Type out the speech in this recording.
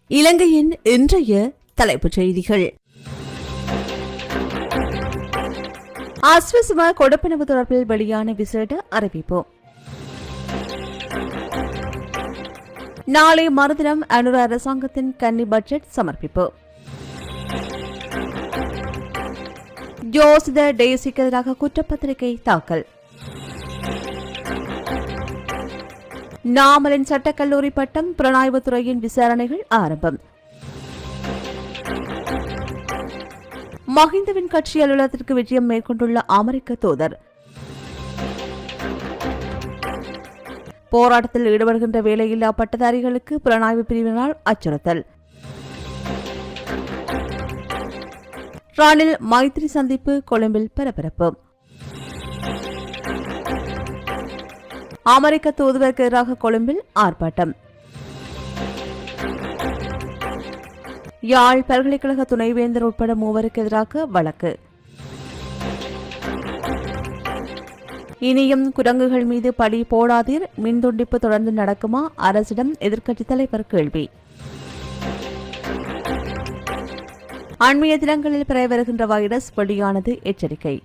இலங்கையின் இன்றைய தலைப்புச் செய்திகள். அஸ்வசும கொடுப்பனவு தொடர்பில் வெளியான விசேட அறிவிப்பு. நாளை மறுதினம் அனுர அரசாங்கத்தின் கன்னி பட்ஜெட் சமர்ப்பிப்பு. ஜோசித டேசிக்கு எதிராக குற்றப்பத்திரிகை தாக்கல். நாமலின் சட்டக்கல்லூரி பட்டம் புலனாய்வுத்துறையின் விசாரணைகள் ஆரம்பம். மஹிந்தவின் கட்சி அலுவலகத்திற்கு விஜயம் மேற்கொண்டுள்ள அமெரிக்க தூதர். போராட்டத்தில் ஈடுபடுகின்ற வேலையில்லா பட்டதாரிகளுக்கு புலனாய்வு பிரிவினால் அச்சுறுத்தல். ரணில் மைத்ரி சந்திப்பு கொழும்பில் பரபரப்பு. அமெரிக்க தூதுவருக்கு எதிராக கொழும்பில் ஆர்ப்பாட்டம். யாழ் பல்கலைக்கழக துணைவேந்தர் உட்பட 3 எதிராக வழக்கு. இனியும் குரங்குகள் மீது பழி போடாதீர், மின்துண்டிப்பு தொடர்ந்து நடக்குமா? அரசிடம் எதிர்க்கட்சித் தலைவர் கேள்வி. அண்மைய தினங்களில் பரவி வருகின்ற வைரஸ் வெளியானது எச்சரிக்கை.